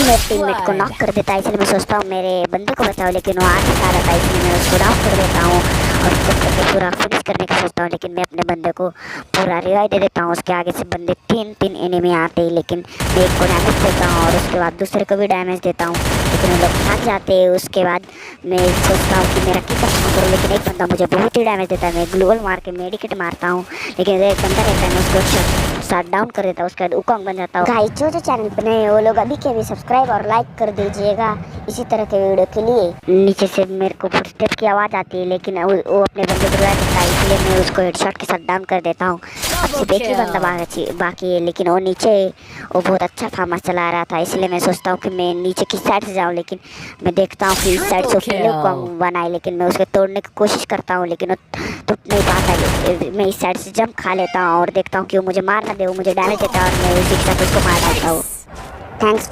मेरे टीममेट को नॉक कर देता है, इसलिए मैं सोचता हूँ मेरे बंदे को बचाओ, लेकिन वो आगे आ रहा था, इसलिए मैं उसको नॉक कर देता हूँ और उसको करके पूरा फिनिश करने का सोचता हूँ। लेकिन मैं अपने बंदे को पूरा रिवाइव दे देता हूँ। उसके आगे से बंदे तीन एनिमी आते हैं, लेकिन मैं एक को डैमेज देता हूँ और उसके बाद दूसरे को भी डैमेज देता हूँ, लेकिन वो लोग भाग जाते हैं। उसके बाद मैं सोचता हूँ कि मेरा कितना करूँ, लेकिन एक बंदा मुझे बहुत ही डैमेज देता है। मैं ग्लोबल मार के मेडिकेट मारता हूँ, लेकिन एक बंदा रहता है, मैं उसको शट डाउन कर देता हूँ। उसके बाद उकॉन्ग बन जाता हूँ। गाइस जो चैनल पे नए वो लोग अभी के भी सब्सक्राइब और लाइक कर दीजिएगा इसी तरह के वीडियो के लिए। नीचे से मेरे को फुटस्टेप की आवाज़ आती है, लेकिन वो अपने बंदे को देता है, इसलिए मैं उसको हेडशॉट के साथ डाउन कर देता हूँ। अब सिर्फ एक ही बंदा बाकी है, लेकिन वो नीचे वो बहुत अच्छा फार्मर चला रहा था, इसलिए मैं सोचता हूँ कि मैं नीचे किस साइड से जाऊँ, लेकिन मैं देखता हूँ कि इस साइड से पहले उकॉन्ग बनाए, लेकिन मैं उसके तोड़ने की कोशिश करता हूँ, लेकिन वो टूट नहीं पाता। मैं इस साइड से जंप खा लेता हूँ और देखता हूँ कि वो मुझे मार ना दे, वो मुझे डैमेज देता है और मैं उसी के साथ उसको मार डालता हूँ। थैंक्स।